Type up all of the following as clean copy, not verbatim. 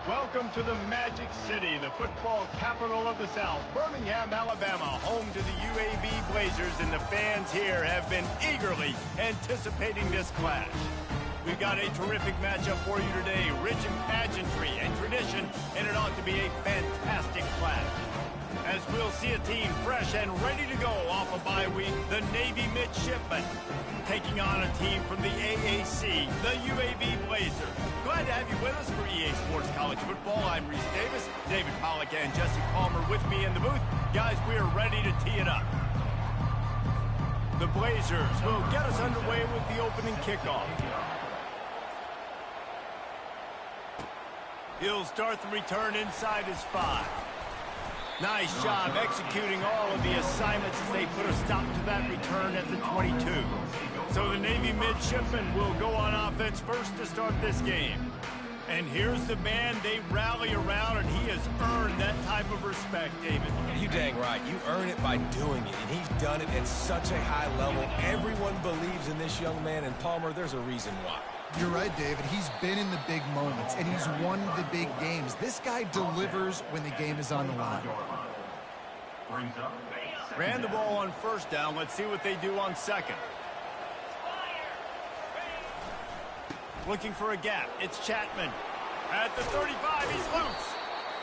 Welcome to the Magic City, the football capital of the South, Birmingham, Alabama, home to the UAB Blazers, and the fans here have been eagerly anticipating this clash. We've got a terrific matchup for you today, rich in pageantry and tradition, and it ought to be a fantastic clash. As we'll see a team fresh and ready to go off a bye week, the Navy midshipmen, taking on a team from the AAC, the UAB Blazers. Glad to have you with us for EA Sports College Football. I'm Reese Davis, David Pollack and Jesse Palmer with me in the booth. Guys, we are ready to tee it up. The Blazers will get us underway with the opening kickoff. He'll start the return inside his 5. Nice job executing all of the assignments as they put a stop to that return at the 22. So the Navy midshipmen will go on offense first to start this game. And here's the man they rally around, and he has earned that type of respect, David. You dang right. You earn it by doing it, and he's done it at such a high level. Everyone believes in this young man, and Palmer, there's a reason why. You're right, David. He's been in the big moments, and he's won the big games. This guy delivers when the game is on the line. Ran the ball on first down. Let's see what they do on second. Looking for a gap. It's Chapman. At the 35, he's loose.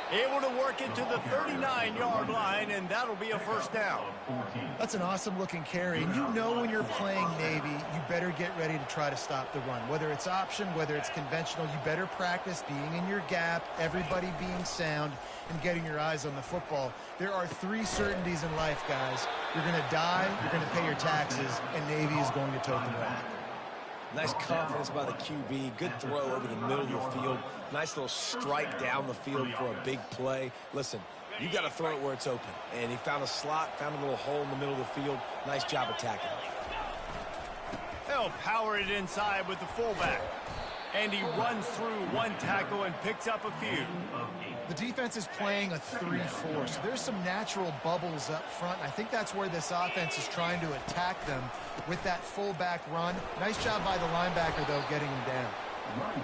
Able to work it to the 39-yard line, and that'll be a first down. That's an awesome-looking carry. And you know when you're playing Navy, you better get ready to try to stop the run. Whether it's option, whether it's conventional, you better practice being in your gap, everybody being sound, and getting your eyes on the football. There are 3 certainties in life, guys. You're going to die, you're going to pay your taxes, and Navy is going to tote the rock. Nice confidence by the QB. Good throw over the middle of the field. Nice little strike down the field for a big play. Listen, you got to throw it where it's open. And he found a slot, found a little hole in the middle of the field. Nice job attacking it. They'll power it inside with the fullback. And he runs through one tackle and picks up a few. The defense is playing a 3-4, so there's some natural bubbles up front. I think that's where this offense is trying to attack them with that fullback run. Nice job by the linebacker, though, getting him down.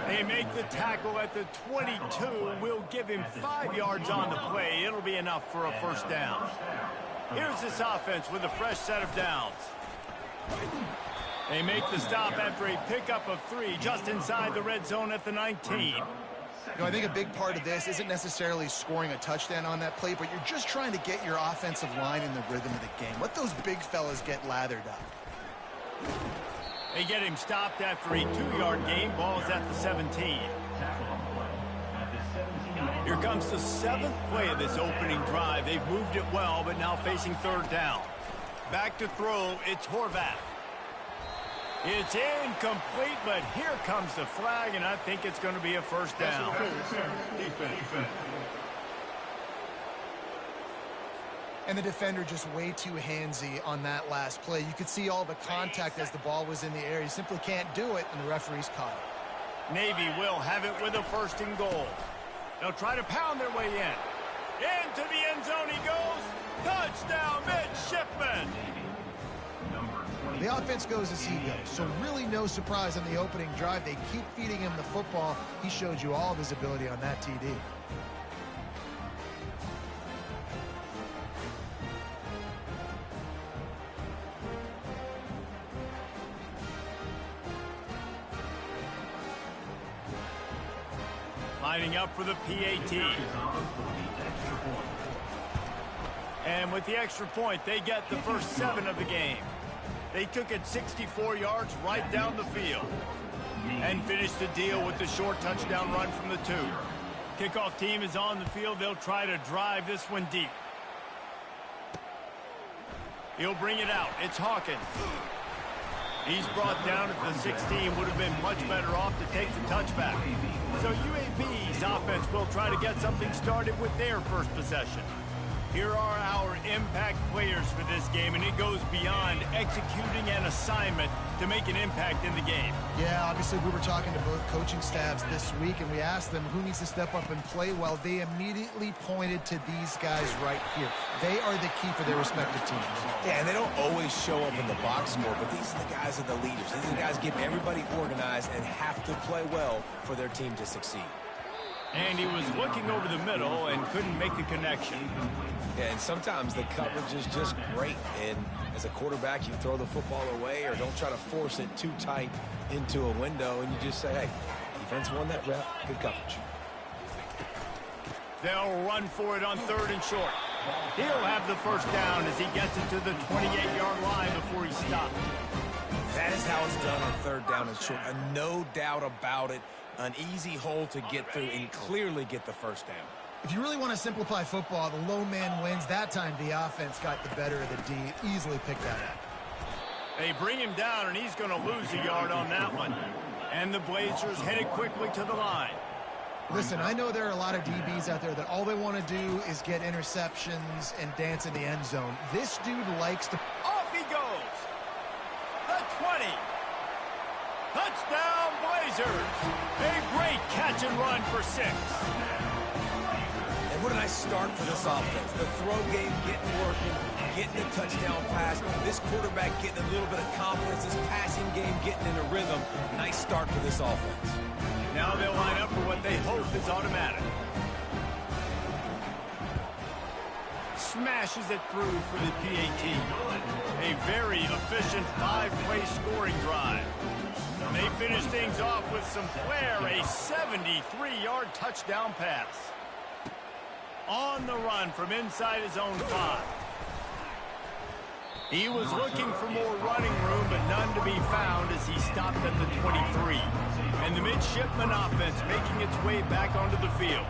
They make the tackle at the 22. We'll give him 5 yards on the play. It'll be enough for a first down. Here's this offense with a fresh set of downs. They make the stop after a pickup of 3 just inside the red zone at the 19. You know, I think a big part of this isn't necessarily scoring a touchdown on that play, but you're just trying to get your offensive line in the rhythm of the game. Let those big fellas get lathered up. They get him stopped after a 2-yard gain. Ball is at the 17. Here comes the 7th play of this opening drive. They've moved it well, but now facing 3rd down. Back to throw, it's Horvath. It's incomplete, but here comes the flag, and I think it's going to be a first down. And the defender just way too handsy on that last play. You could see all the contact as the ball was in the air. You simply can't do it, and the referee's caught it. Navy will have it with a 1st and goal. They'll try to pound their way in. Into the end zone he goes. Touchdown, midshipmen. The offense goes as he goes, so really no surprise on the opening drive. They keep feeding him the football. He showed you all of his ability on that TD. Lining up for the PAT. And with the extra point, they get the first 7 of the game. They took it 64 yards right down the field and finished the deal with the short touchdown run from the 2. Kickoff team is on the field. They'll try to drive this one deep. He'll bring it out. It's Hawkins. He's brought down at the 16. Would have been much better off to take the touchback. So UAB's offense will try to get something started with their first possession. Here are our impact players for this game, and it goes beyond executing an assignment to make an impact in the game. Yeah, obviously we were talking to both coaching staffs this week, and we asked them who needs to step up and play well. They immediately pointed to these guys right here. They are the key for their respective teams. Yeah, and they don't always show up in the box score, but these are the guys that are the leaders. These are the guys get everybody organized and have to play well for their team to succeed. And he was looking over the middle and couldn't make the connection. Yeah, and sometimes the coverage is just great. And as a quarterback, you throw the football away or don't try to force it too tight into a window, and you just say, hey, defense won that rep, good coverage. They'll run for it on 3rd and short. He'll have the first down as he gets it to the 28-yard line before he stopped. That is how it's done on 3rd down and short. No doubt about it. An easy hole to get through and clearly get the first down. If you really want to simplify football, the low man wins. That time the offense got the better of the D. Easily picked that up. They bring him down, and he's going to lose a yard on that one. And the Blazers headed quickly to the line. Listen, I know there are a lot of DBs out there that all they want to do is get interceptions and dance in the end zone. This dude likes to... Off he goes. The 20. Touchdown, Blazers. A great catch and run for 6. And what a nice start for this offense. The throw game getting working, getting the touchdown pass. This quarterback getting a little bit of confidence. This passing game getting in a rhythm. Nice start for this offense. Now they'll line up for what they hope is automatic. Smashes it through for the PAT. A very efficient 5-play scoring drive. They finish things off with some flair, a 73-yard touchdown pass. On the run from inside his own 5. He was looking for more running room, but none to be found as he stopped at the 23. And the midshipman offense making its way back onto the field.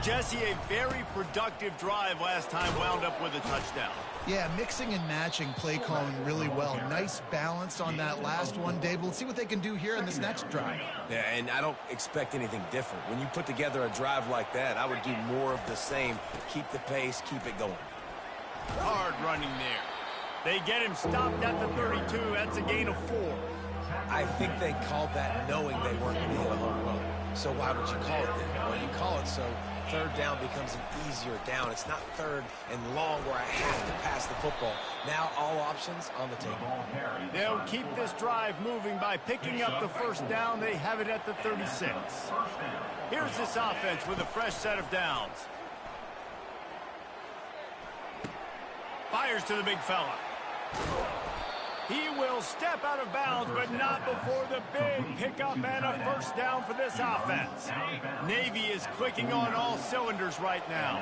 Jesse, a very productive drive last time wound up with a touchdown. Yeah, mixing and matching play calling really well. Nice balance on that last one, Dave. We'll see what they can do here in this next drive. Yeah, and I don't expect anything different. When you put together a drive like that, I would do more of the same. Keep the pace, keep it going. Hard running there. They get him stopped at the 32. That's a gain of 4. I think they called that knowing they weren't going to hit a home run. So why would you call it then? Well, you call it so 3rd down becomes an easier down. It's not 3rd and long where I have to pass the football. Now all options on the table. They'll keep this drive moving by picking up the first down. They have it at the 36. Here's this offense with a fresh set of downs. Fires to the big fella. He will step out of bounds, but not before the big pickup and a first down for this offense. Navy is clicking on all cylinders right now.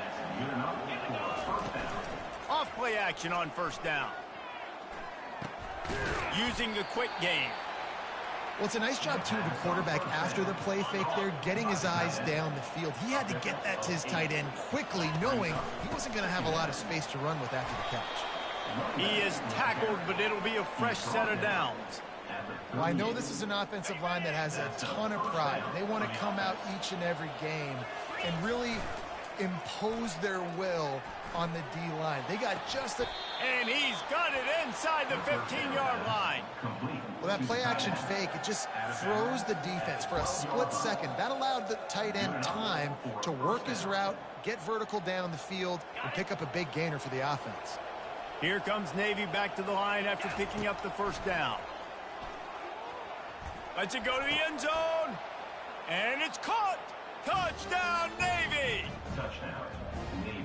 Off play action on first down. Using the quick game. Well, it's a nice job, too, of the quarterback after the play fake there, getting his eyes down the field. He had to get that to his tight end quickly, knowing he wasn't going to have a lot of space to run with after the catch. He is tackled, but it'll be a fresh set of downs. Well, I know this is an offensive line that has a ton of pride. They want to come out each and every game and really impose their will on the D-line. They got just a... And he's got it inside the 15-yard line. Well, that play-action fake, it just froze the defense for a split second. That allowed the tight end time to work his route, get vertical down the field, and pick up a big gainer for the offense. Here comes Navy back to the line after picking up the first down. Lets it go to the end zone. And it's caught. Touchdown, Navy.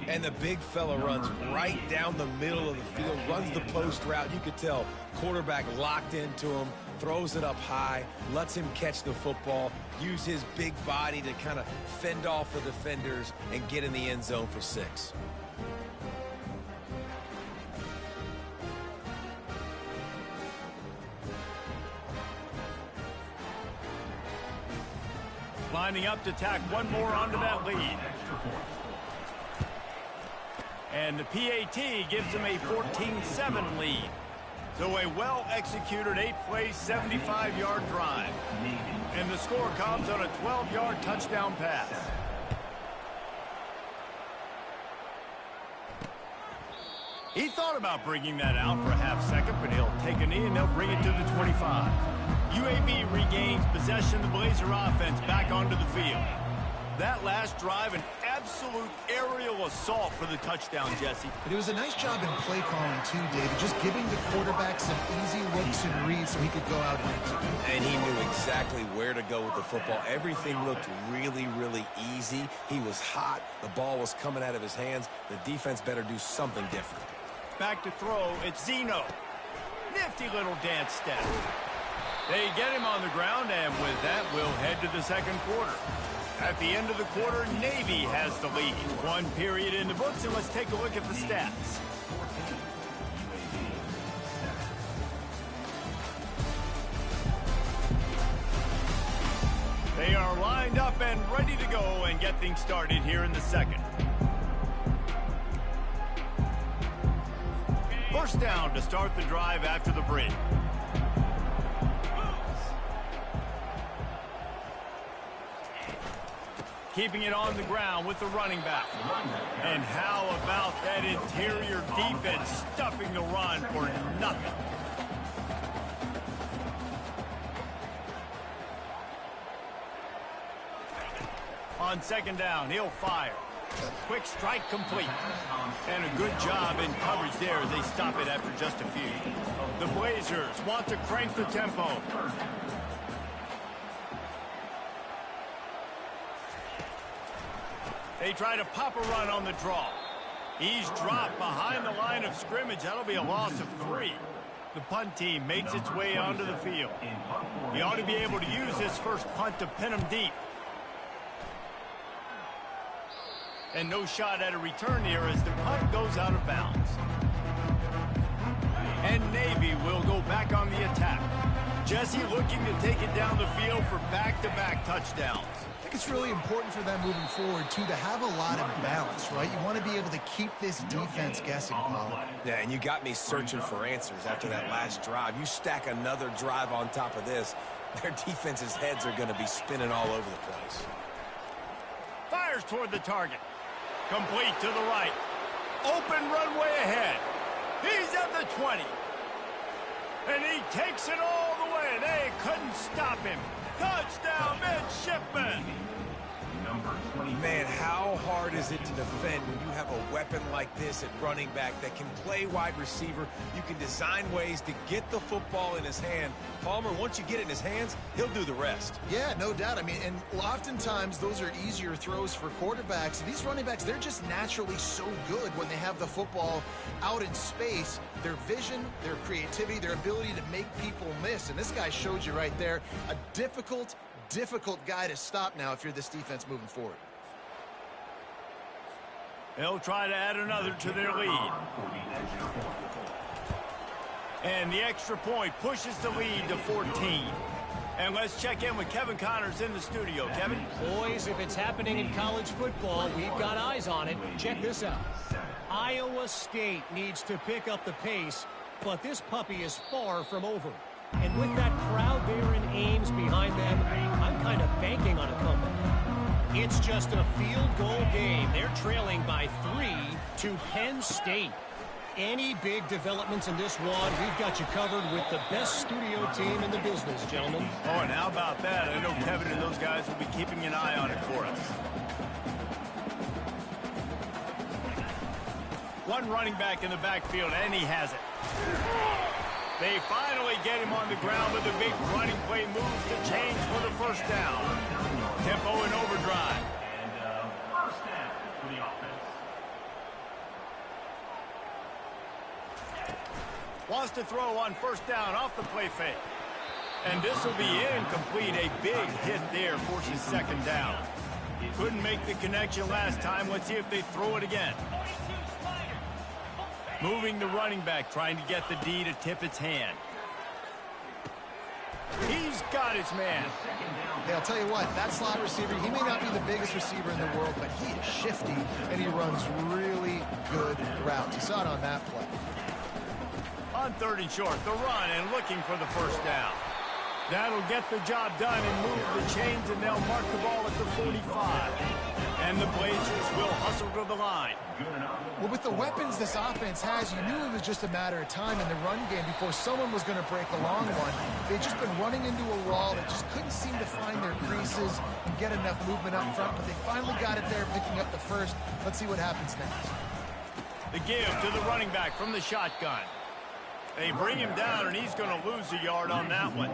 And the big fella runs right down the middle of the field, runs the post route. You could tell quarterback locked into him, throws it up high, lets him catch the football, use his big body to kind of fend off the defenders and get in the end zone for 6. Lining up to tack one more onto that lead. And the PAT gives them a 14-7 lead. So a well-executed 8-play, 75-yard drive. And the score comes on a 12-yard touchdown pass. He thought about bringing that out for a half second, but he'll take a knee and they'll bring it to the 25. UAB regains possession of the Blazer offense back onto the field. That last drive, an absolute aerial assault for the touchdown, Jesse. But it was a nice job in play calling, too, David. Just giving the quarterback some easy looks and reads so he could go out and execute. And he knew exactly where to go with the football. Everything looked really, really easy. He was hot. The ball was coming out of his hands. The defense better do something different. Back to throw, it's Zeno. Nifty little dance step. They get him on the ground, and with that, we'll head to the second quarter. At the end of the quarter, Navy has the lead. One period in the books, and let's take a look at the stats. They are lined up and ready to go and get things started here in the second. First down to start the drive after the break. Keeping it on the ground with the running back. And how about that interior defense stuffing the run for nothing? On second down, he'll fire. Quick strike complete. And a good job in coverage there as they stop it after just a few. The Blazers want to crank the tempo. They try to pop a run on the draw. He's dropped behind the line of scrimmage. That'll be a loss of 3. The punt team makes its way onto the field. He ought to be able to use this first punt to pin him deep. And no shot at a return here as the punt goes out of bounds. And Navy will go back on the attack. Jesse looking to take it down the field for back-to-back touchdowns. I think it's really important for them moving forward, too, to have a lot of balance, right? You want to be able to keep this defense guessing, Paul. Yeah, and you got me searching for answers after that last drive. You stack another drive on top of this, their defense's heads are going to be spinning all over the place. Fires toward the target. Complete to the right. Open runway ahead. He's at the 20. And he takes it all the way. They couldn't stop him. Touchdown, midshipman. Man, how hard is it to defend when you have a weapon like this at running back that can play wide receiver? You can design ways to get the football in his hand. Palmer, once you get it in his hands, he'll do the rest. Yeah, no doubt. I mean, and oftentimes those are easier throws for quarterbacks. These running backs, they're just naturally so good when they have the football out in space. Their vision, their creativity, their ability to make people miss. And this guy showed you right there, a difficult guy to stop now if you're this defense moving forward. They'll try to add another to their lead. And the extra point pushes the lead to 14. And let's check in with Kevin Connors in the studio. Kevin? Boys, if it's happening in college football, we've got eyes on it. Check this out. Iowa State needs to pick up the pace, but this puppy is far from over. And with that crowd there in Ames behind them, I'm kind of banking on a comeback. It's just a field goal game. They're trailing by 3 to Penn State. Any big developments in this one, we've got you covered with the best studio team in the business, gentlemen. Oh, and how about that? I know Kevin and those guys will be keeping an eye on it for us. One running back in the backfield, and he has it. They finally get him on the ground with a big running play moves to change for the first down. Tempo in overdrive. And first down for the offense. Wants to throw on first down off the play fake. And this will be incomplete. A big hit there forces second down. Couldn't make the connection last time. Let's see if they throw it again. Moving the running back, trying to get the D to tip its hand. He's got his man. Hey, I'll tell you what, that slot receiver, he may not be the biggest receiver in the world, but he is shifty, and he runs really good routes. You saw it on that play. On third and short, the run and looking for the first down. That'll get the job done and move the chains, and they'll mark the ball at the 45. And the Blazers will hustle to the line. Well, with the weapons this offense has, you knew it was just a matter of time in the run game before someone was going to break a long one. They'd just been running into a wall. They just couldn't seem to find their creases and get enough movement up front, but they finally got it there, picking up the first. Let's see what happens next. The give to the running back from the shotgun. They bring him down, and he's going to lose a yard on that one.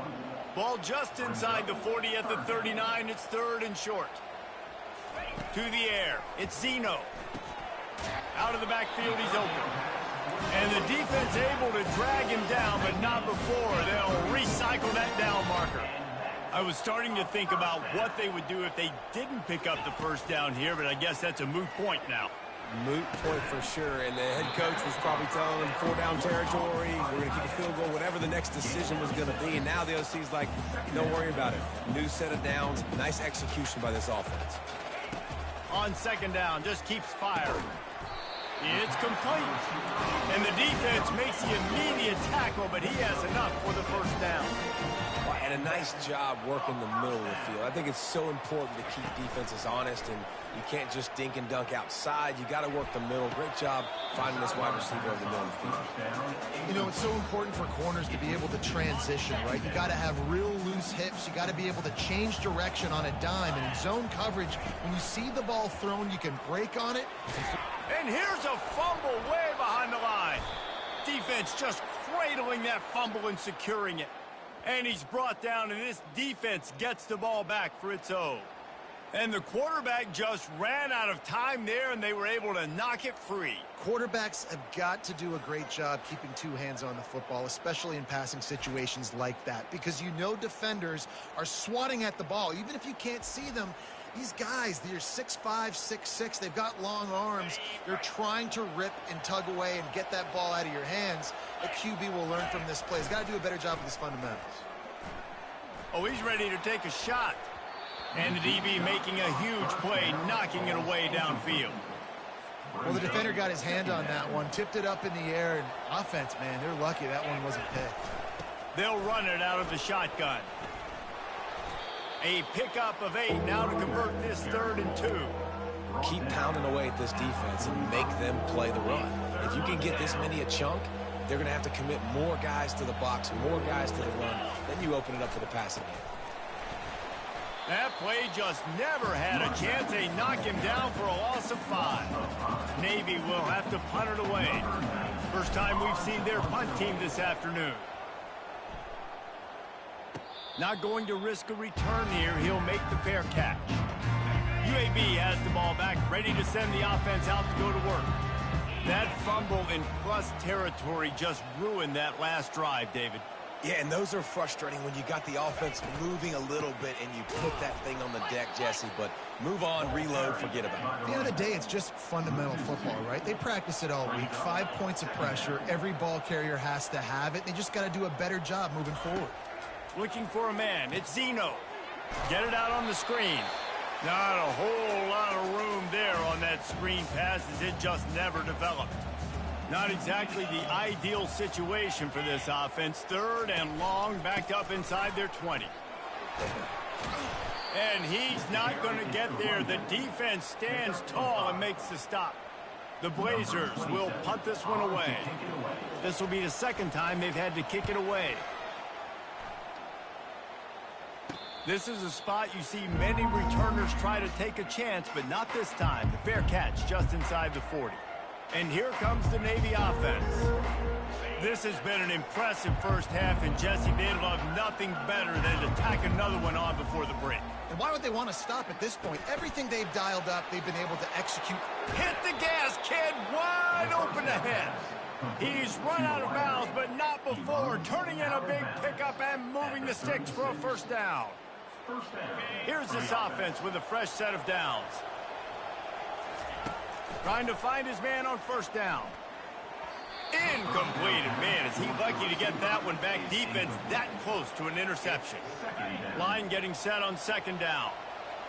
Ball just inside the 40 at the 39. It's 3rd and short. To the air. It's Zeno. Out of the backfield, he's open. And the defense able to drag him down, but not before they'll recycle that down marker. I was starting to think about what they would do if they didn't pick up the first down here, but I guess that's a moot point now. Moot point for sure, and the head coach was probably telling them 4-down territory, we're going to kick a field goal, whatever the next decision was going to be, and now the OC's like, don't worry about it. New set of downs, nice execution by this offense. On 2nd down, just keeps firing. It's complete. And the defense makes the immediate tackle, but he has enough for the first down. And a nice job working the middle of the field. I think it's so important to keep defenses honest, and you can't just dink and dunk outside. You got to work the middle. Great job finding this wide receiver over the middle of the field. You know, it's so important for corners to be able to transition, right? You got to have real loose hips. You got to be able to change direction on a dime. And in zone coverage, when you see the ball thrown, you can break on it. And here's a fumble way behind the line. Defense just cradling that fumble and securing it. And he's brought down, and this defense gets the ball back for its own. And the quarterback just ran out of time there, and they were able to knock it free. Quarterbacks have got to do a great job keeping 2 hands on the football, especially in passing situations like that, because you know defenders are swatting at the ball. Even if you can't see them, these guys, they're 6'5", 6'6", they've got long arms. They're trying to rip and tug away and get that ball out of your hands. The QB will learn from this play. He's got to do a better job with his fundamentals. Oh, he's ready to take a shot. And the DB making a huge play, knocking it away downfield. Well, the defender got his hand on that one, tipped it up in the air, and offense, man, they're lucky that one wasn't picked. They'll run it out of the shotgun. A pickup of 8 now to convert this 3rd and 2. Keep pounding away at this defense and make them play the run. If you can get this many a chunk, they're going to have to commit more guys to the box, more guys to the run. Then you open it up for the passing game. That play just never had a chance. They knock him down for a loss of 5. Navy will have to punt it away. First time we've seen their punt team this afternoon. Not going to risk a return here. He'll make the fair catch. UAB has the ball back, ready to send the offense out to go to work. That fumble in plus territory just ruined that last drive, David. Yeah, and those are frustrating when you got the offense moving a little bit and you put that thing on the deck, Jesse. But move on, reload, forget about it. At the end of the day, it's just fundamental football, right? They practice it all week. 5 points of pressure. Every ball carrier has to have it. They just got to do a better job moving forward. Looking for a man. It's Zeno. Get it out on the screen. Not a whole lot of room there on that screen pass as it just never developed. Not exactly the ideal situation for this offense. 3rd and long, backed up inside their 20. And he's not going to get there. The defense stands tall and makes the stop. The Blazers will punt this one away. This will be the 2nd time they've had to kick it away. This is a spot you see many returners try to take a chance, but not this time. The fair catch just inside the 40. And here comes the Navy offense. This has been an impressive first half, and Jesse, they'd love nothing better than to tack another one on before the break. And why would they want to stop at this point? Everything they've dialed up, they've been able to execute. Hit the gas, kid, wide open ahead. He's run out of bounds, but not before, turning in a big pickup and moving the sticks for a first down. Here's this offense with a fresh set of downs. Trying to find his man on first down. Incomplete. Man, is he lucky to get that one back. Defense that close to an interception. Line getting set on 2nd down.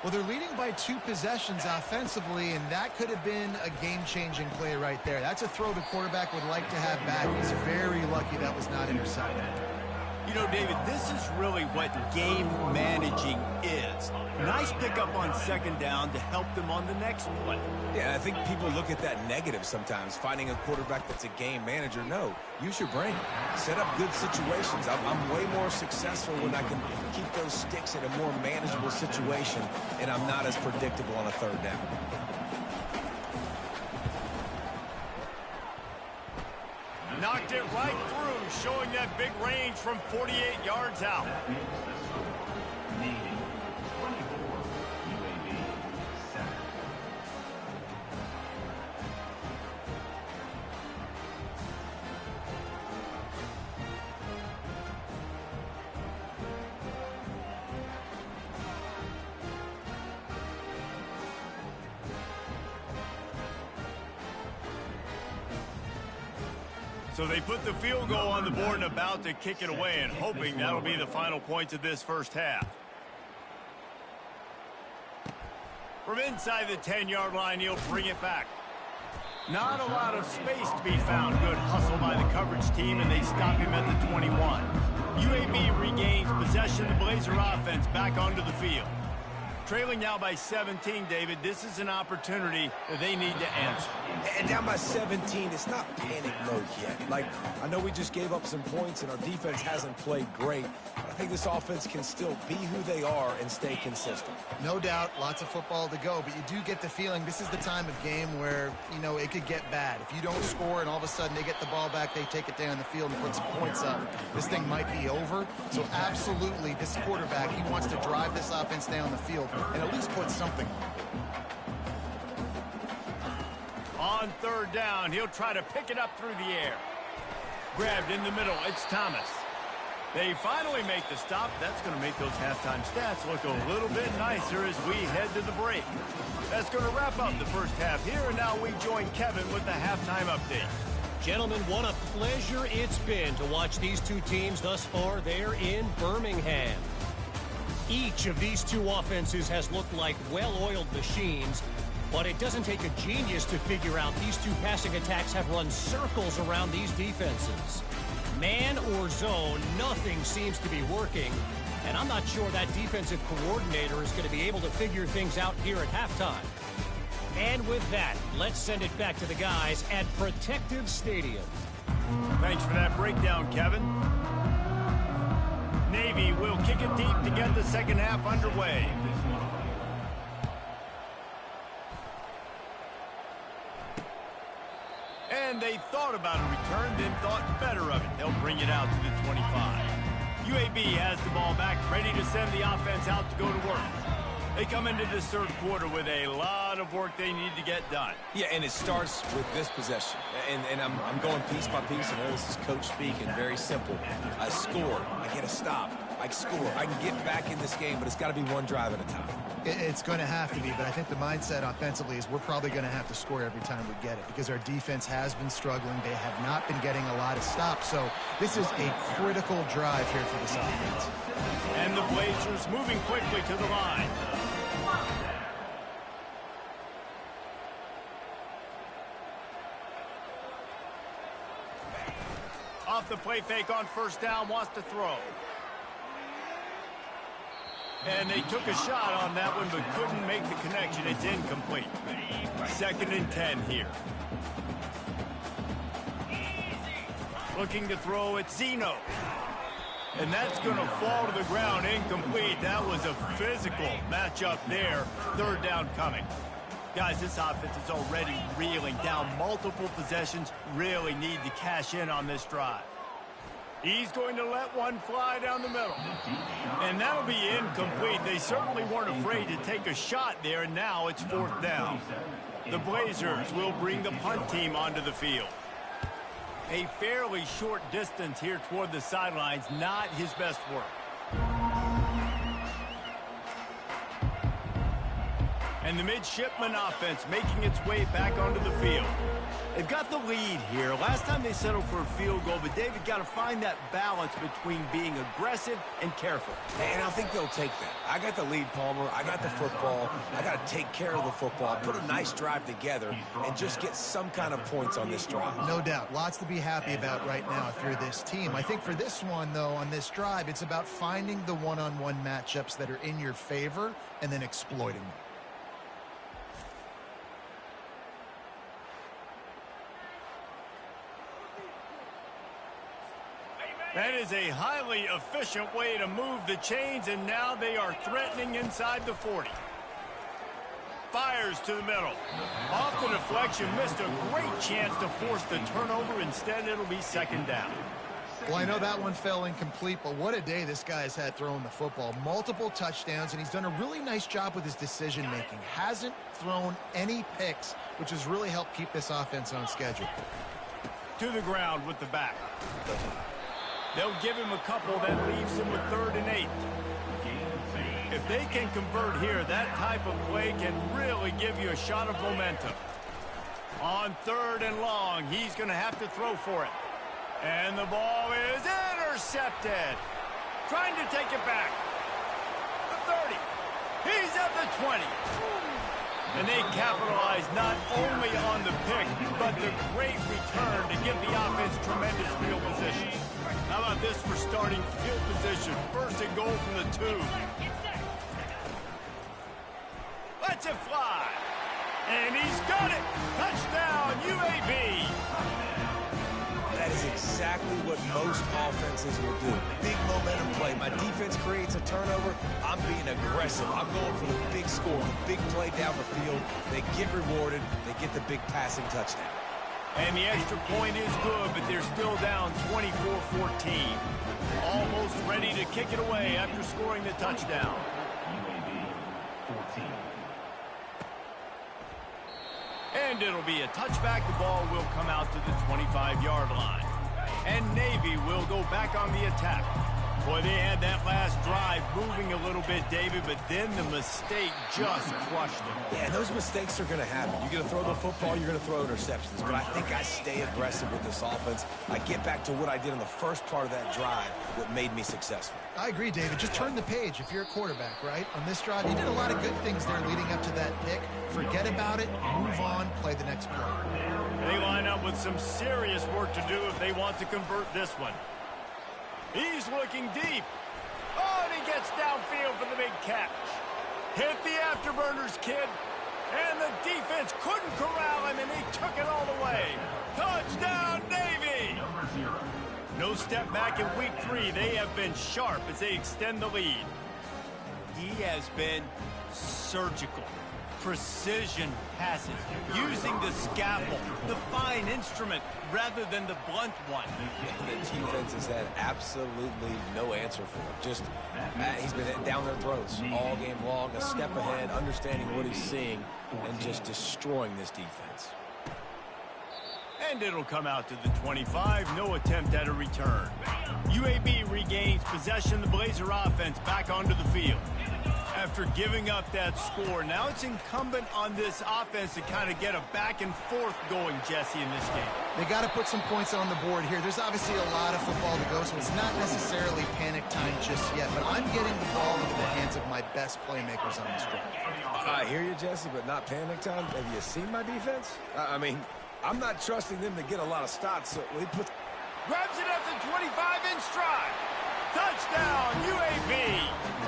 Well, they're leading by 2 possessions offensively, and that could have been a game-changing play right there. That's a throw the quarterback would like to have back. He's very lucky that was not intercepted. You know, David, this is really what game managing is. Nice pickup on second down to help them on the next play. Yeah, I think people look at that negative sometimes, finding a quarterback that's a game manager. No, use your brain. Set up good situations. I'm way more successful when I can keep those sticks in a more manageable situation, and I'm not as predictable on a third down. Knocked it right through, showing that big range from 48 yards out. Navy, 24, UAB, 7. So they put the field goal on the board and about to kick it away, and hoping that'll be the final points of this first half. From inside the 10-yard line, he'll bring it back. Not a lot of space to be found. Good hustle by the coverage team, and they stop him at the 21. UAB regains possession of the Blazer offense back onto the field. Trailing now by 17, David, this is an opportunity that they need to answer. And down by 17, it's not panic mode yet. Like, I know we just gave up some points and our defense hasn't played great, but I think this offense can still be who they are and stay consistent. No doubt, lots of football to go, but you do get the feeling this is the time of game where, you know, it could get bad. If you don't score and all of a sudden they get the ball back, they take it down the field and put some points up, this thing might be over. So absolutely, this quarterback, he wants to drive this offense down the field and at least put something on. On third down, he'll try to pick it up through the air. Grabbed in the middle, it's Thomas. They finally make the stop. That's going to make those halftime stats look a little bit nicer as we head to the break. That's going to wrap up the first half here, and now we join Kevin with the halftime update. Gentlemen, what a pleasure it's been to watch these two teams thus far there in Birmingham. Each of these two offenses has looked like well-oiled machines, but it doesn't take a genius to figure out these two passing attacks have run circles around these defenses. Man or zone, nothing seems to be working, and I'm not sure that defensive coordinator is going to be able to figure things out here at halftime. And with that, let's send it back to the guys at Protective Stadium. Thanks for that breakdown, Kevin. Navy will kick it deep to get the second half underway. And they thought about a return, then thought better of it. They'll bring it out to the 25. UAB has the ball back, ready to send the offense out to go to work. They come into this third quarter with a lot of work they need to get done. Yeah, and it starts with this possession. And I'm going piece by piece. I know this is coach speak and very simple. I score. I get a stop. I score. I can get back in this game, but it's got to be one drive at a time. It's going to have to be, but I think the mindset offensively is we're probably going to have to score every time we get it because our defense has been struggling. They have not been getting a lot of stops, so this is a critical drive here for this offense. And the Blazers moving quickly to the line. Off the play fake on first down, wants to throw. And they took a shot on that one, but couldn't make the connection. It's incomplete. 2nd and 10 here. Looking to throw at Zeno. And that's going to fall to the ground, incomplete. That was a physical matchup there. 3rd down coming. Guys, this offense is already reeling down multiple possessions. Really need to cash in on this drive. He's going to let one fly down the middle. And that'll be incomplete. They certainly weren't afraid to take a shot there, and now it's 4th down. The Blazers will bring the punt team onto the field. A fairly short distance here toward the sidelines, not his best work. And the midshipman offense making its way back onto the field. They've got the lead here. Last time they settled for a field goal, but David got to find that balance between being aggressive and careful. And I think they'll take that. I got the lead, Palmer. I got the football. I got to take care of the football, put a nice drive together, and just get some kind of points on this drive. No doubt. Lots to be happy about right now if you're this team. I think for this one, though, on this drive, it's about finding the one-on-one matchups that are in your favor and then exploiting them. That is a highly efficient way to move the chains, and now they are threatening inside the 40. Fires to the middle. Off the deflection, missed a great chance to force the turnover. Instead, it'll be second down. Well, I know that one fell incomplete, but what a day this guy's had throwing the football. Multiple touchdowns, and he's done a really nice job with his decision-making. Hasn't thrown any picks, which has really helped keep this offense on schedule. To the ground with the back. They'll give him a couple. That leaves him with 3rd and 8. If they can convert here, that type of play can really give you a shot of momentum. On 3rd and long, he's going to have to throw for it. And the ball is intercepted. Trying to take it back. The 30. He's at the 20. And they capitalize not only on the pick, but the great return to give the offense tremendous field position. How about this for starting field position? 1st and goal from the 2. Lets it fly. And he's got it. Touchdown, UAB. That is exactly what most offenses will do. Big momentum play. My defense creates a turnover. I'm being aggressive. I'm going for the big score, the big play down the field. They get rewarded. They get the big passing touchdown. And the extra point is good, but they're still down 24-14. Almost ready to kick it away after scoring the touchdown. UAB 14. And it'll be a touchback. The ball will come out to the 25-yard line. And Navy will go back on the attack. Boy, they had that last drive moving a little bit, David, but then the mistake just crushed them. Yeah, those mistakes are going to happen. You're going to throw the football, you're going to throw interceptions. But I think I stay aggressive with this offense. I get back to what I did in the first part of that drive, what made me successful. I agree, David. Just turn the page if you're a quarterback, right? On this drive, you did a lot of good things there leading up to that pick. Forget about it, move on, play the next play. They line up with some serious work to do if they want to convert this one. He's looking deep. Oh, and he gets downfield for the big catch. Hit the afterburners, kid. And the defense couldn't corral him, and he took it all the way. Touchdown, Navy! No step back in week 3. They have been sharp as they extend the lead. He has been surgical. Precision passes, using the scalpel, the fine instrument, rather than the blunt one. The defense has had absolutely no answer for him. Just, he's been down their throats all game long, a step ahead, understanding what he's seeing, and just destroying this defense. And it'll come out to the 25. No attempt at a return. UAB regains possession. The Blazer offense back onto the field. After giving up that score, now it's incumbent on this offense to kind of get a back and forth going, Jesse, in this game. They got to put some points on the board here. There's obviously a lot of football to go, so it's not necessarily panic time just yet, but I'm getting the ball into the hands of my best playmakers on this drive. I hear you, Jesse, but not panic time. Have you seen my defense? I mean, I'm not trusting them to get a lot of stops, so we put... Grabs it at the 25 in stride. Touchdown, UAB.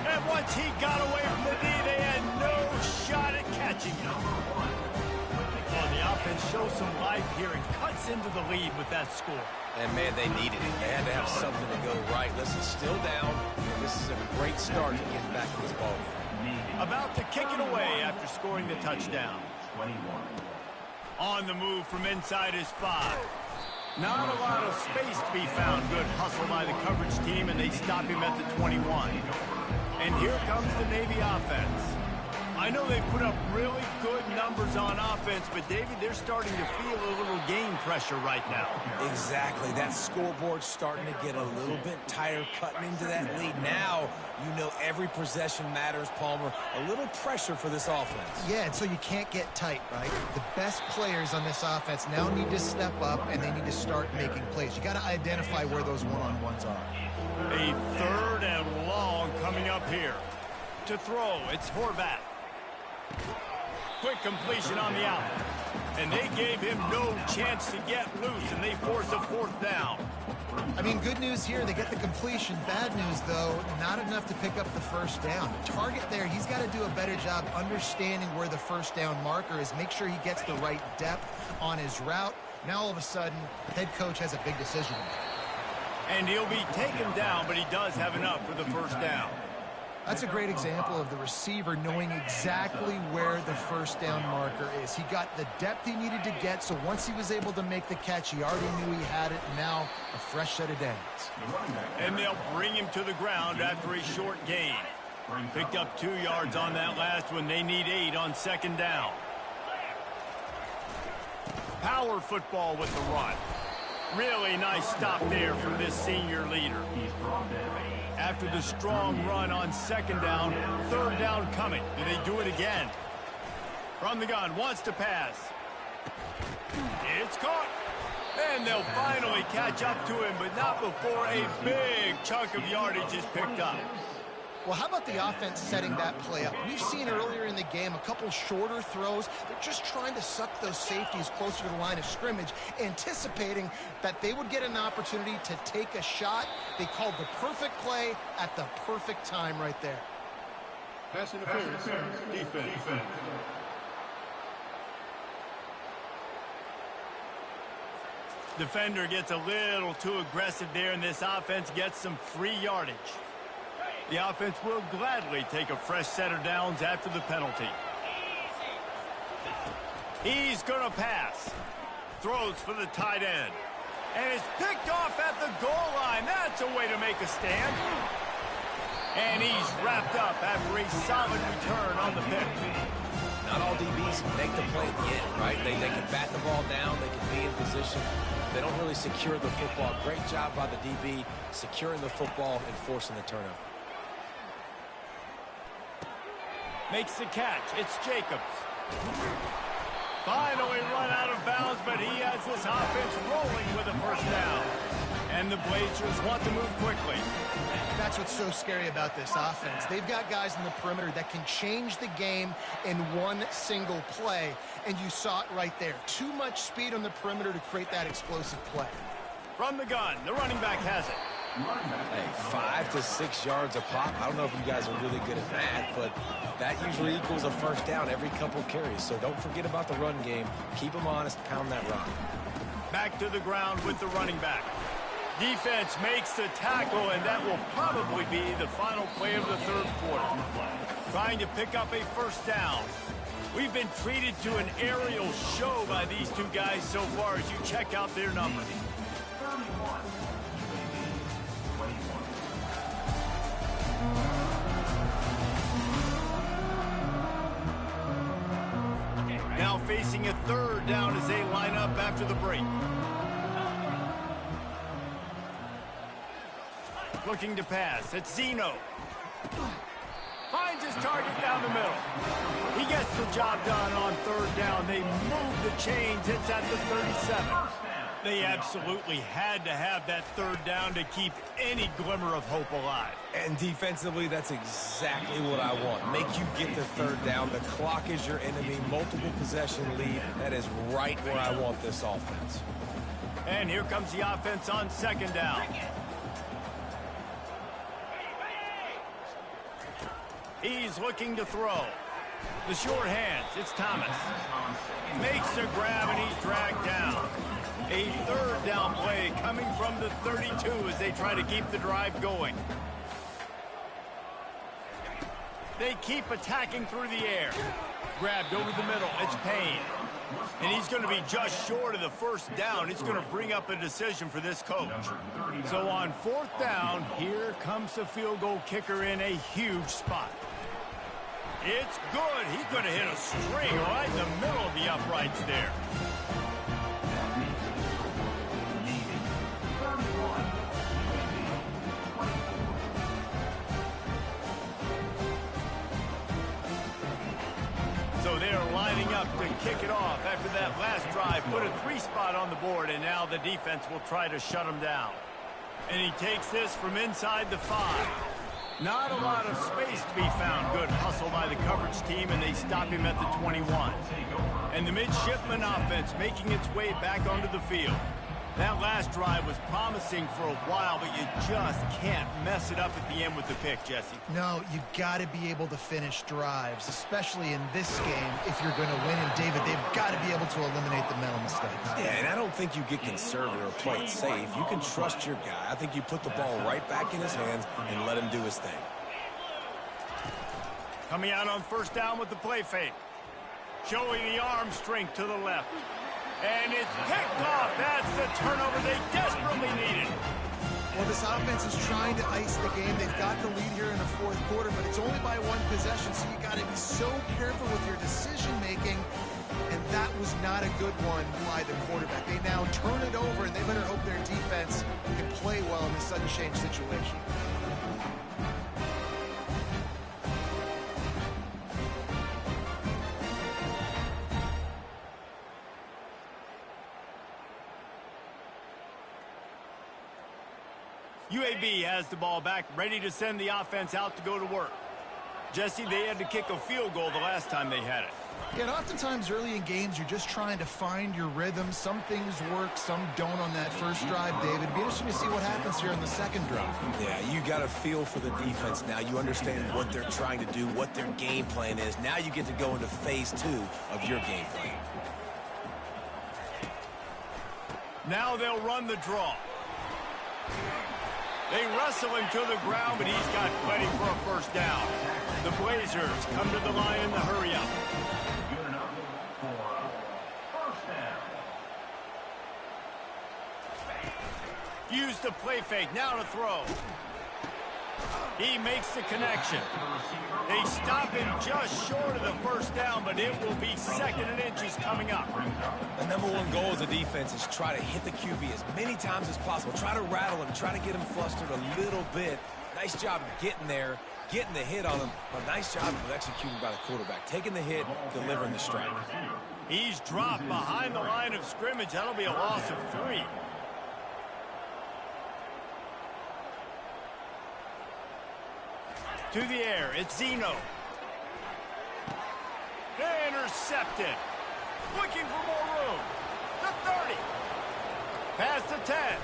And once he got away from the knee, they had no shot at catching him. Well, the offense shows some life here and cuts into the lead with that score. And, man, they needed it. They had to have something to go right. Listen, still down. This is a great start to getting back to this ballgame. About to kick it away after scoring the touchdown. 21. On the move from inside his 5. Not a lot of space to be found. Good hustle by the coverage team, and they stop him at the 21. And here comes the Navy offense. I know they put up really good numbers on offense, but, David, they're starting to feel a little game pressure right now. Exactly. That scoreboard's starting to get a little bit tighter cutting into that lead. Now, you know every possession matters, Palmer. A little pressure for this offense. Yeah, and so you can't get tight, right? The best players on this offense now need to step up, and they need to start making plays. You got to identify where those one-on-ones are. A 3rd and long coming up here. To throw, it's Horvat. Quick completion on the out. And they gave him no chance to get loose, and they force a 4th down. I mean, good news here, they get the completion. Bad news, though, not enough to pick up the 1st down. The target there, he's got to do a better job understanding where the 1st down marker is, make sure he gets the right depth on his route. Now, all of a sudden, head coach has a big decision. And he'll be taken down, but he does have enough for the 1st down. That's a great example of the receiver knowing exactly where the 1st down marker is. He got the depth he needed to get, so once he was able to make the catch, he already knew he had it. Now, a fresh set of downs. And they'll bring him to the ground after a short gain. Picked up 2 yards on that last one. They need 8 on 2nd down. Power football with the run. Really nice stop there from this senior leader. After the strong run on 2nd down, 3rd down coming. Do they do it again? From the gun, wants to pass. It's caught. And they'll finally catch up to him, but not before a big chunk of yardage is picked up. Well, how about the offense setting that play up? We've seen earlier in the game a couple shorter throws. They're just trying to suck those safeties closer to the line of scrimmage, anticipating that they would get an opportunity to take a shot. They called the perfect play at the perfect time right there. Pass interference. Defense. Defender gets a little too aggressive there, and this offense gets some free yardage. The offense will gladly take a fresh set of downs after the penalty. He's going to pass. Throws for the tight end. And it's picked off at the goal line. That's a way to make a stand. And he's wrapped up after a solid return on the pick. Not all DBs make the play at the end, right? They can bat the ball down. They can be in position. They don't really secure the football. Great job by the DB securing the football and forcing the turnover. Makes the catch. It's Jacobs. Finally run out of bounds, but he has this offense rolling with a 1st down. And the Blazers want to move quickly. That's what's so scary about this offense. They've got guys in the perimeter that can change the game in one single play. And you saw it right there. Too much speed on the perimeter to create that explosive play. From the gun, the running back has it. Hey, 5 to 6 yards a pop. I don't know if you guys are really good at math, but that usually equals a 1st down every couple carries. So don't forget about the run game. Keep them honest, pound that rock. Back to the ground with the running back. Defense makes the tackle, and that will probably be the final play of the 3rd quarter. Trying to pick up a 1st down. We've been treated to an aerial show by these two guys so far as you check out their numbers. Now facing a 3rd down as they line up after the break. Looking to pass. It's Zeno. Finds his target down the middle. He gets the job done on 3rd down. They move the chains. It's at the 37. They absolutely had to have that 3rd down to keep any glimmer of hope alive. And defensively, that's exactly what I want. Make you get the 3rd down. The clock is your enemy. Multiple possession lead. That is right where I want this offense. And here comes the offense on 2nd down. He's looking to throw. The short hands, it's Thomas. Makes the grab and he's dragged down. A 3rd down play coming from the 32 as they try to keep the drive going. They keep attacking through the air. Grabbed over the middle, it's Payne. And he's going to be just short of the 1st down. It's going to bring up a decision for this coach. So on 4th down, here comes the field goal kicker in a huge spot. It's good. He could have hit a string right in the middle of the uprights there. So they're lining up to kick it off after that last drive. Put a 3-spot on the board, and now the defense will try to shut him down. And he takes this from inside the 5. Not a lot of space to be found. Good hustle by the coverage team, and they stop him at the 21. And the midshipman offense making its way back onto the field. That last drive was promising for a while, but you just can't mess it up at the end with the pick, Jesse. No, you got to be able to finish drives, especially in this game. If you're going to win, and David, they've got to be able to eliminate the mental mistakes. Yeah, and I don't think you get conservative or play it safe. You can trust your guy. I think you put the ball right back in his hands and let him do his thing. Coming out on first down with the play fake. Showing the arm strength to the left. And it's picked off. That's the turnover they desperately needed. Well, this offense is trying to ice the game. They've got the lead here in the fourth quarter, but it's only by 1 possession, so you got to be so careful with your decision-making. And that was not a good one by the quarterback. They now turn it over, and they better hope their defense can play well in this sudden change situation. UAB has the ball back, ready to send the offense out to go to work. Jesse, they had to kick a field goal the last time they had it. Yeah, and oftentimes early in games, you're just trying to find your rhythm. Some things work, some don't on that first drive, David. It'd be interesting to see what happens here on the second drive. Yeah, you got a feel for the defense now. You understand what they're trying to do, what their game plan is. Now you get to go into phase 2 of your game plan. Now they'll run the draw. They wrestle him to the ground, but he's got plenty for a first down. The Blazers come to the line in the hurry-up. Good enough for first down. Use the play fake, now to throw. He makes the connection. They stop him just short of the first down, but it will be 2nd and inches coming up. The #1 goal as a defense is try to hit the QB as many times as possible. Try to rattle him, try to get him flustered a little bit. Nice job getting there, getting the hit on him. A nice job of executing by the quarterback. Taking the hit, delivering the strike. He's dropped behind the line of scrimmage. That'll be a loss of 3. To the air, it's Zeno. Intercepted. Looking for more room. The 30. Past the 10.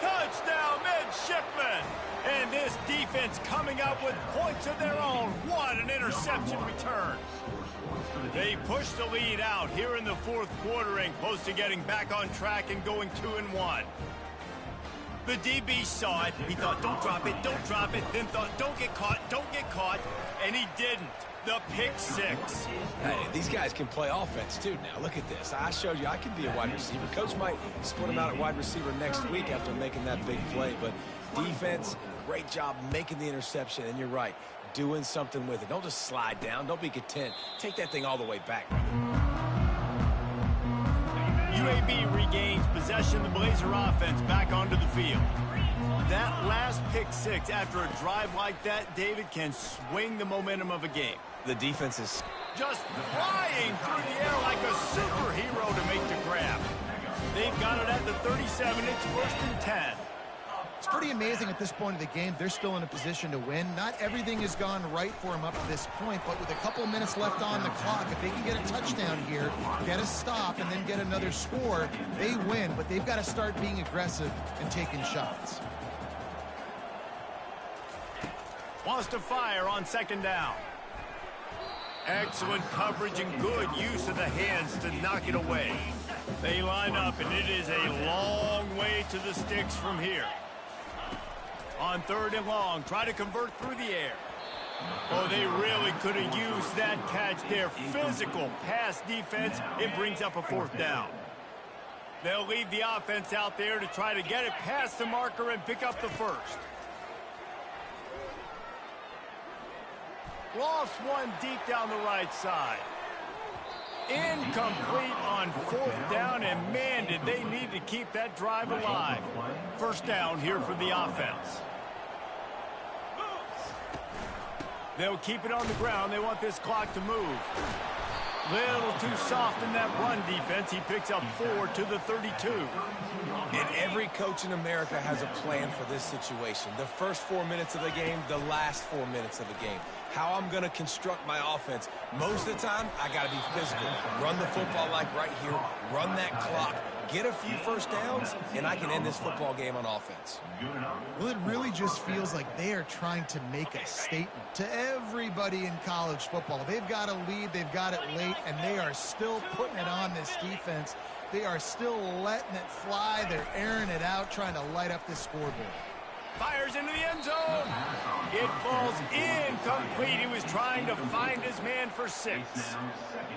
Touchdown, midshipman. And this defense coming up with points of their own. What an interception return. They push the lead out here in the fourth quarter and close to getting back on track and going 2-1. The DB saw it. He thought, don't drop it, then thought, don't get caught, and he didn't. The pick 6. Hey, these guys can play offense, too, now. Look at this. I showed you I can be a wide receiver. Coach might split him out at wide receiver next week after making that big play, but defense, great job making the interception, and you're right, doing something with it. Don't just slide down. Don't be content. Take that thing all the way back. UAB regains possession of the Blazer offense back onto the field. That last pick 6 after a drive like that, David, can swing the momentum of a game. The defense is just flying through the air like a superhero to make the grab. They've got it at the 37. It's 1st and 10. It's pretty amazing at this point of the game. They're still in a position to win. Not everything has gone right for them up to this point, but with a couple minutes left on the clock, if they can get a touchdown here, get a stop, and then get another score, they win. But they've got to start being aggressive and taking shots. Wants to fire on 2nd down. Excellent coverage and good use of the hands to knock it away. They line up, and it is a long way to the sticks from here. On 3rd and long, try to convert through the air. Oh, they really could have used that catch there. Physical pass defense. It brings up a 4th down. They'll leave the offense out there to try to get it past the marker and pick up the 1st. Lost one deep down the right side. Incomplete on 4th down, and man, did they need to keep that drive alive. First down here for the offense. They'll keep it on the ground. They want this clock to move. Little too soft in that run defense. He picks up 4 to the 32. And every coach in America has a plan for this situation. The first 4 minutes of the game, the last 4 minutes of the game. How I'm going to construct my offense. Most of the time, I got to be physical. Run the football like right here. Run that clock. Get a few first downs, and I can end this football game on offense. Well, it really just feels like they are trying to make a statement to everybody in college football. They've got a lead, they've got it late, and they are still putting it on this defense. They are still letting it fly. They're airing it out, trying to light up this scoreboard. Fires into the end zone. It falls incomplete. He was trying to find his man for 6.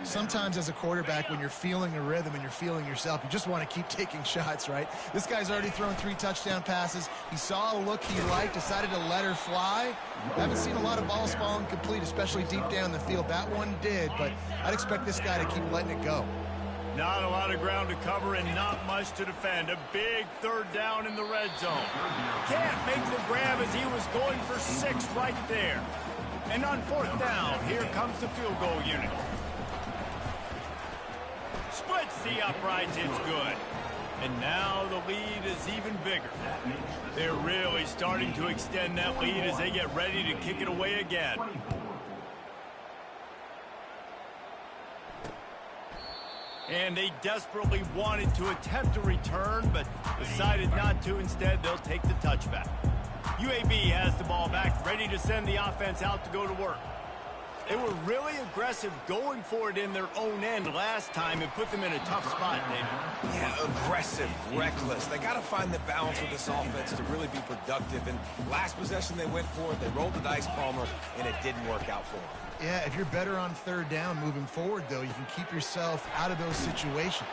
Sometimes as a quarterback, when you're feeling a rhythm and you're feeling yourself, you just want to keep taking shots, right? This guy's already thrown 3 touchdown passes. He saw a look he liked, decided to let her fly. I haven't seen a lot of balls falling complete, especially deep down the field. That one did, but I'd expect this guy to keep letting it go. Not a lot of ground to cover and not much to defend. A big 3rd down in the red zone. Can't make the grab as he was going for 6 right there. And on 4th down, here comes the field goal unit. Splits the uprights, it's good. And now the lead is even bigger. They're really starting to extend that lead as they get ready to kick it away again. And they desperately wanted to attempt a return, but decided not to. Instead, they'll take the touchback. UAB has the ball back, ready to send the offense out to go to work. They were really aggressive going for it in their own end last time and put them in a tough spot, David. Yeah, aggressive, reckless. They got to find the balance with this offense to really be productive. And last possession they went for it, they rolled the dice, Palmer, and it didn't work out for them. Yeah, if you're better on 3rd down moving forward, though, you can keep yourself out of those situations.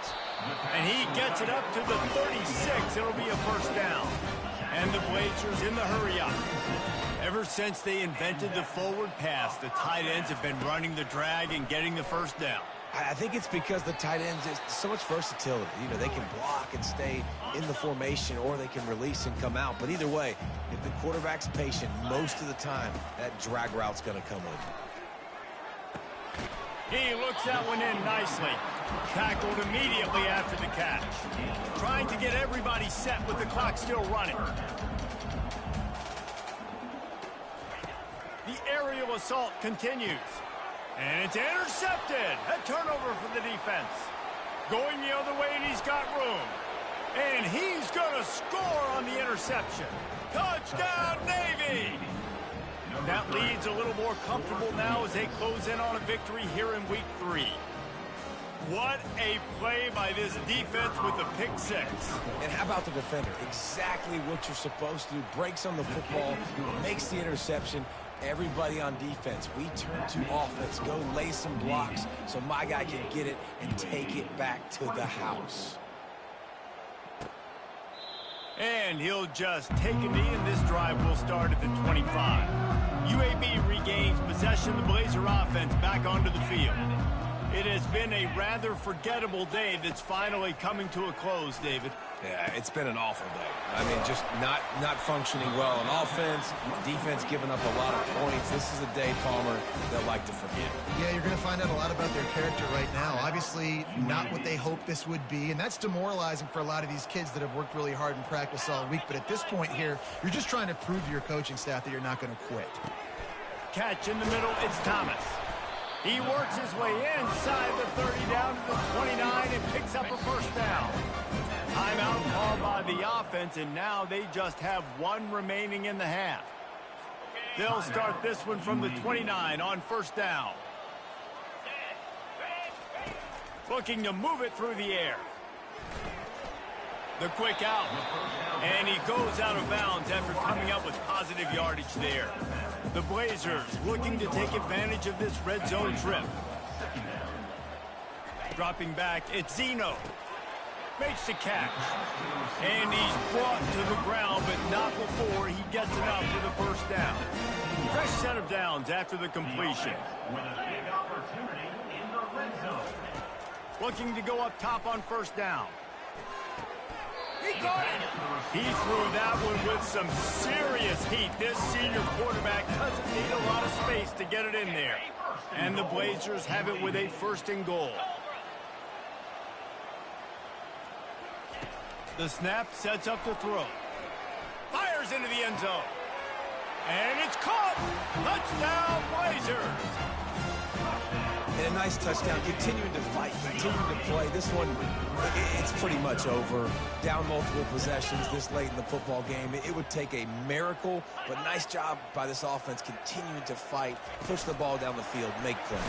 And he gets it up to the 36. It'll be a first down. And the Blazers in the hurry up. Ever since they invented the forward pass, the tight ends have been running the drag and getting the first down. I think it's because the tight ends is so much versatility. You know, they can block and stay in the formation, or they can release and come out. But either way, if the quarterback's patient, most of the time, that drag route's going to come in. He looks that one in nicely. Tackled immediately after the catch. Trying to get everybody set with the clock still running. The aerial assault continues. And it's intercepted. A turnover for the defense. Going the other way, and he's got room. And he's going to score on the interception. Touchdown, Navy! That lead's a little more comfortable now as they close in on a victory here in week 3. What a play by this defense with the pick 6. And how about the defender? Exactly what you're supposed to do. Breaks on the football, makes the interception. Everybody on defense, we turn to offense. Go lay some blocks so my guy can get it and take it back to the house. And he'll just take a knee, and this drive will start at the 25. UAB regains possession of the Blazer offense back onto the field. It has been a rather forgettable day that's finally coming to a close, David. Yeah, it's been an awful day. I mean, just not functioning well on offense, defense giving up a lot of points. This is a day, Palmer, they'll like to forget. Yeah, you're going to find out a lot about their character right now. Obviously, not what they hoped this would be, and that's demoralizing for a lot of these kids that have worked really hard in practice all week. But at this point here, you're just trying to prove to your coaching staff that you're not going to quit. Catch in the middle, it's Thomas. He works his way inside the 30 down to the 29 and picks up a first down. Timeout called by the offense, and now they just have one remaining in the half. They'll start this one from the 29 on first down. Looking to move it through the air. The quick out. And he goes out of bounds after coming up with positive yardage there. The Blazers looking to take advantage of this red zone trip. Dropping back, it's Zeno. Makes the catch. And he's brought to the ground, but not before he gets enough for the first down. Fresh set of downs after the completion. With a big opportunity in the red zone. Looking to go up top on first down. He got it. He threw that one with some serious heat. This senior quarterback doesn't need a lot of space to get it in there. And the Blazers have it with a 1st and goal. The snap sets up the throw. Fires into the end zone. And it's caught. Touchdown, Blazers. And a nice touchdown, continuing to fight, continuing to play. This one, it's pretty much over. Down multiple possessions this late in the football game. It would take a miracle, but nice job by this offense continuing to fight, push the ball down the field, make plays.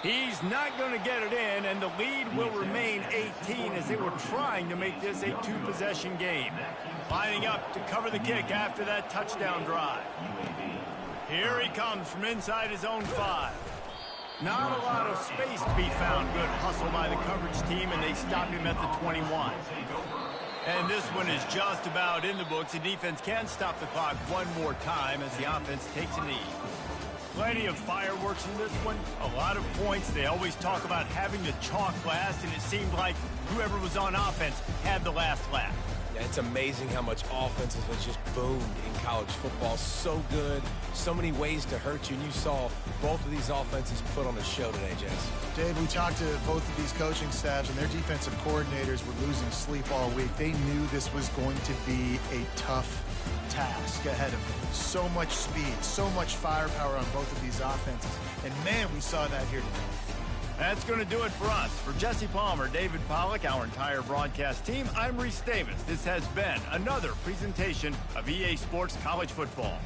He's not going to get it in, and the lead will remain 18 as they were trying to make this a 2-possession game. Lining up to cover the kick after that touchdown drive. Here he comes from inside his own 5. Not a lot of space to be found. Good hustle by the coverage team, and they stop him at the 21. And this one is just about in the books. The defense can stop the clock one more time as the offense takes a knee. Plenty of fireworks in this one. A lot of points. They always talk about having the chalk last, and it seemed like whoever was on offense had the last laugh. Yeah, it's amazing how much offenses has just boomed in college football. So good, so many ways to hurt you, and you saw both of these offenses put on a show today, Jess. Dave, we talked to both of these coaching staffs, and their defensive coordinators were losing sleep all week. They knew this was going to be a tough task ahead of them. So much speed, so much firepower on both of these offenses. And, man, we saw that here today. That's going to do it for us. For Jesse Palmer, David Pollack, our entire broadcast team, I'm Reese Davis. This has been another presentation of EA Sports College Football.